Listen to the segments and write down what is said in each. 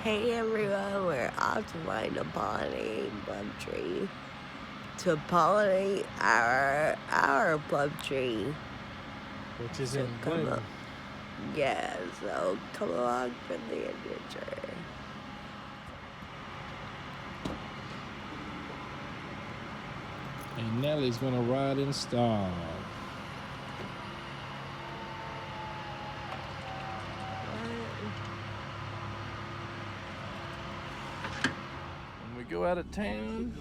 Hey everyone, we're off to find a pollinating plum tree to pollinate our plum tree. Which is So in bloom. So come along for the adventure. And Nellie's gonna ride in style. When we go out of town,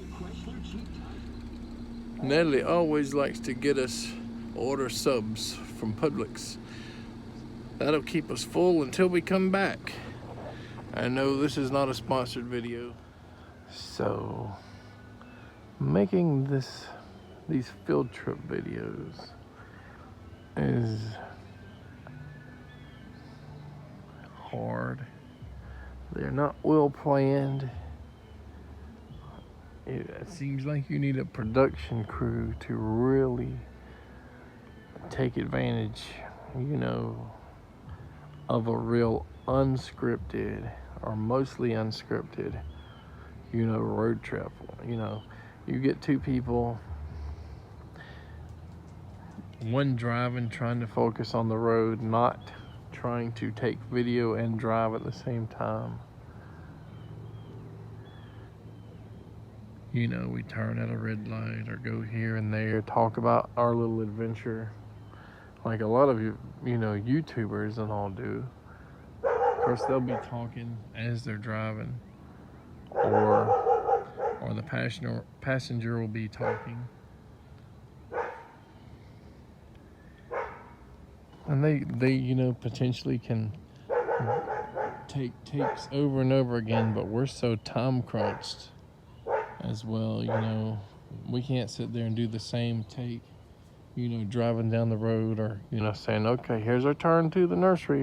Nellie always likes to get us order subs from Publix. That'll keep us full until we come back. I know this is not a sponsored video, so making these field trip videos is hard. They're not well planned. It seems like you need a production crew to really take advantage, of a real unscripted or mostly unscripted, road trip. You get two people, one driving, trying to focus on the road, not trying to take video and drive at the same time. We turn at a red light or go here and there, talk about our little adventure like a lot of YouTubers and all do. Of course, they'll be talking as they're driving, or the passenger will be talking. And they potentially can take takes over and over again, but we're so time crunched as well. We can't sit there and do the same take, driving down the road, or saying, okay, here's our turn to the nursery,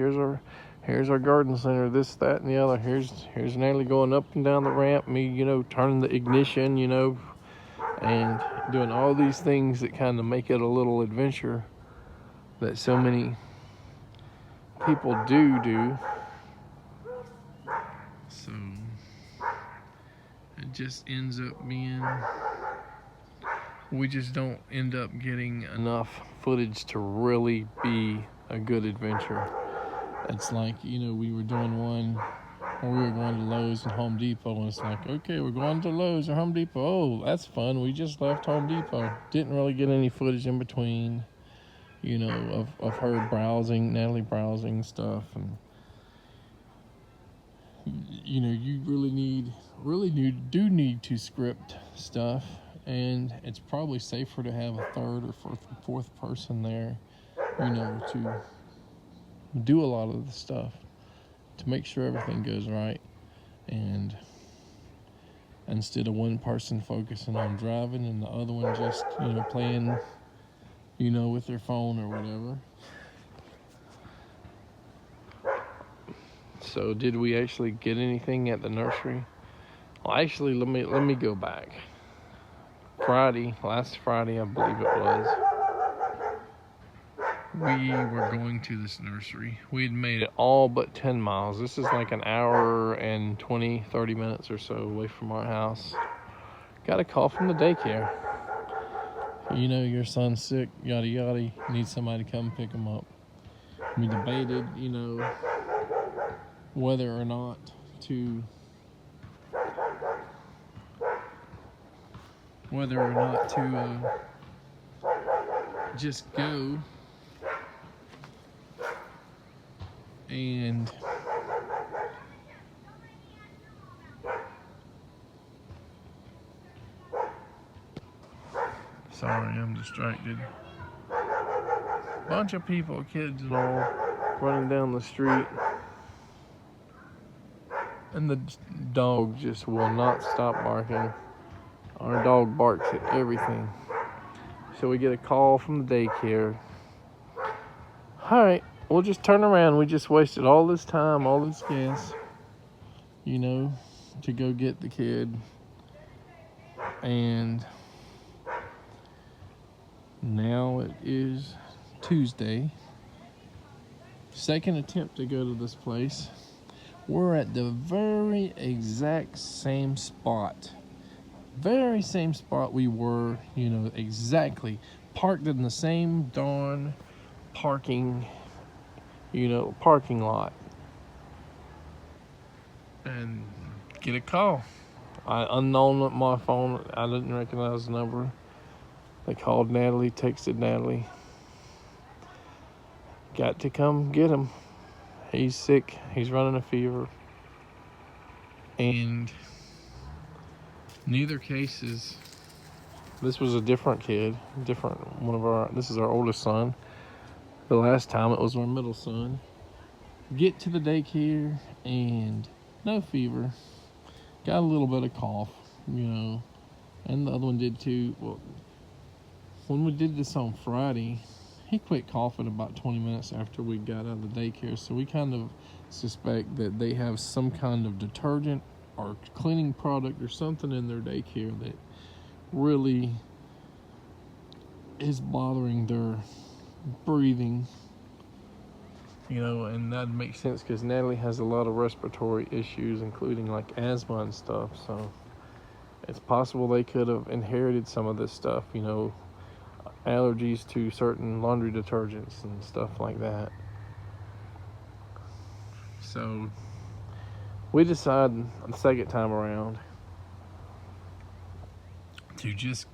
here's our garden center, this, that, and the other, here's Natalie going up and down the ramp, me turning the ignition, and doing all these things that kind of make it a little adventure that so many people do. So it just ends up being, we just don't end up getting enough footage to really be a good adventure. It's like, we were doing one where we were going to Lowe's and Home Depot, and it's like, okay, we're going to Lowe's or Home Depot. Oh, that's fun. We just left Home Depot. Didn't really get any footage in between, of her browsing, Natalie browsing stuff. And you really do need to script stuff, and it's probably safer to have a third or fourth person there, to do a lot of the stuff to make sure everything goes right, and instead of one person focusing on driving and the other one just playing with their phone or whatever. So did we actually get anything at the nursery? Well, actually, let me go back. Last Friday, I believe it was, we were going to this nursery. We had made it all but 10 miles. This is like an hour and 30 minutes or so away from our house. Got a call from the daycare. Your son's sick, yada yada, you need somebody to come pick him up. We debated, whether or not to just go and sorry, I'm distracted. Bunch of people, kids and all, running down the street, and the dog just will not stop barking. Our dog barks at everything. So we get a call from the daycare. Alright, we'll just turn around. We just wasted all this time, all this gas, to go get the kid. And now it is Tuesday. Second attempt to go to this place. we're at the very exact same spot. Very same spot we were, exactly. Parked in the same darn parking, parking lot. And get a call. Unknown on my phone. I didn't recognize the number. They called Natalie, texted Natalie. Got to come get him. He's sick. He's running a fever. And neither cases, this was a different kid. This is our oldest son. The last time it was our middle son. Get to the daycare and no fever. Got a little bit of cough, and the other one did too. Well, when we did this on Friday, he quit coughing about 20 minutes after we got out of the daycare, so we kind of suspect that they have some kind of detergent or cleaning product or something in their daycare that really is bothering their breathing. And that makes sense because Natalie has a lot of respiratory issues, including like asthma and stuff. So it's possible they could have inherited some of this stuff, allergies to certain laundry detergents and stuff like that. So we decided the second time around to just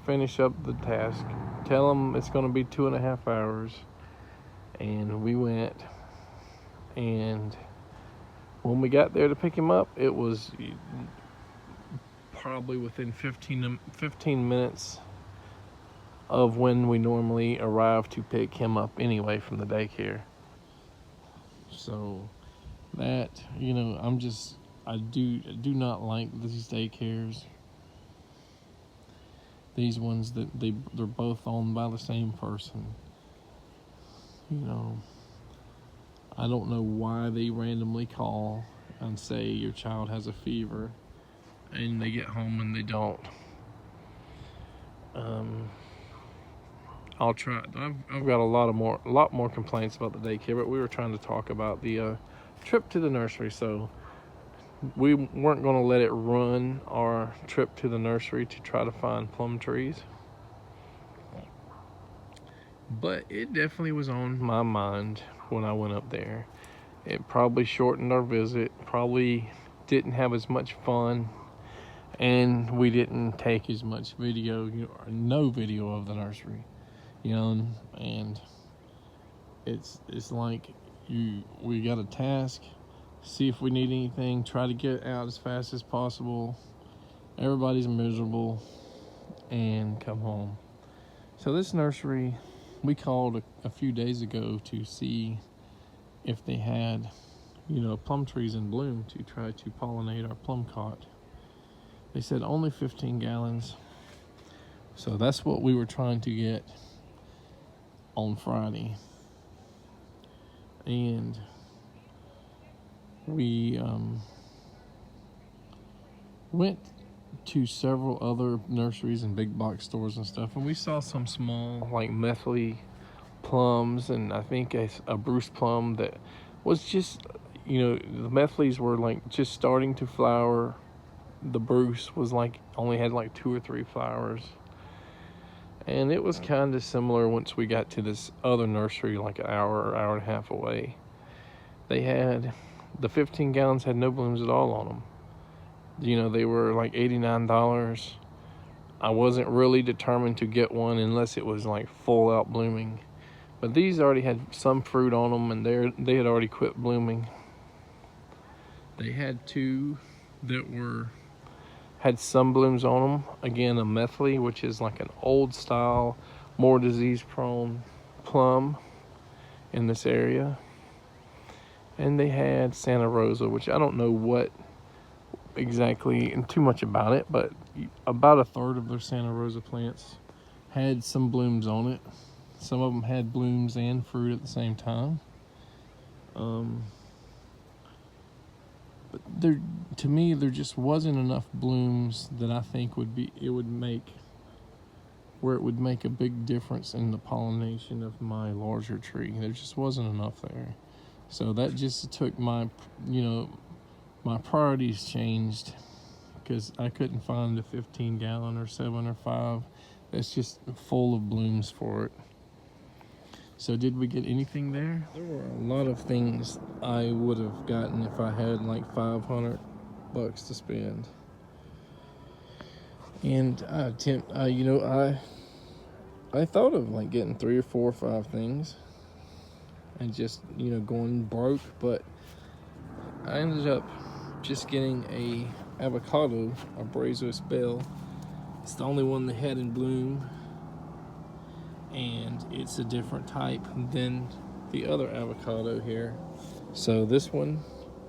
finish up the task, tell them it's going to be 2.5 hours. And we went, and when we got there to pick him up, it was probably within 15 minutes of when we normally arrive to pick him up anyway from the daycare. So that, I do not like these daycares. These ones that they're both owned by the same person. I don't know why they randomly call and say your child has a fever, and they get home and they don't. I'll try. I've got a lot more complaints about the daycare, but we were trying to talk about the trip to the nursery, so we weren't going to let it run our trip to the nursery to try to find plum trees. But it definitely was on my mind when I went up there. It probably shortened our visit, probably didn't have as much fun, and we didn't take as much video, or no video of the nursery, and it's like we got a task, see if we need anything, try to get out as fast as possible. Everybody's miserable, and come home. So this nursery, we called a few days ago to see if they had, plum trees in bloom to try to pollinate our plumcot. They said only 15 gallons. So that's what we were trying to get on Friday. And we went to several other nurseries and big box stores and stuff, and we saw some small like Methley plums, and I think a Bruce plum that was just, the Methleys were like just starting to flower. The Bruce was like only had like 2 or 3 flowers, and it was kind of similar once we got to this other nursery like an hour and a half away. They had the 15 gallons had no blooms at all on them. They were like $89. I wasn't really determined to get one unless it was like full out blooming. But these already had some fruit on them, and they had already quit blooming. They had 2 that had some blooms on them. Again, a Methley, which is like an old style, more disease prone plum in this area. And they had Santa Rosa, which I don't know what exactly and too much about it, but about a third of their Santa Rosa plants had some blooms on it. Some of them had blooms and fruit at the same time. But to me, there just wasn't enough blooms that I think it would make a big difference in the pollination of my larger tree. There just wasn't enough there. So that just took my, my priorities changed, because I couldn't find a 15-gallon or 7 or 5 that's just full of blooms for it. So did we get anything there? There were a lot of things I would have gotten if I had like $500 to spend. And I thought of like getting 3 or 4 or 5 things and just, going broke, but I ended up just getting a avocado, a Brazos Bell. It's the only one they had in bloom, and it's a different type than the other avocado here. So this one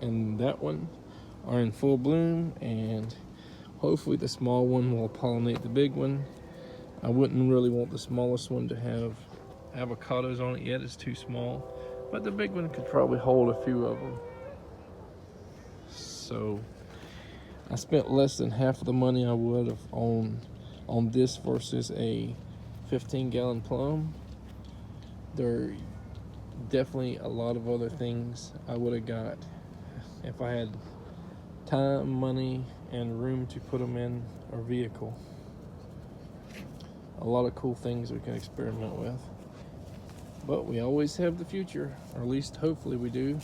and that one are in full bloom, and hopefully the small one will pollinate the big one. I wouldn't really want the smallest one to have avocados on it yet, it's too small, but the big one could probably hold a few of them. So I spent less than half of the money I would have on this versus a 15-gallon plum. There are definitely a lot of other things I would have got if I had time, money, and room to put them in our vehicle. A lot of cool things we can experiment with. But we always have the future, or at least hopefully we do.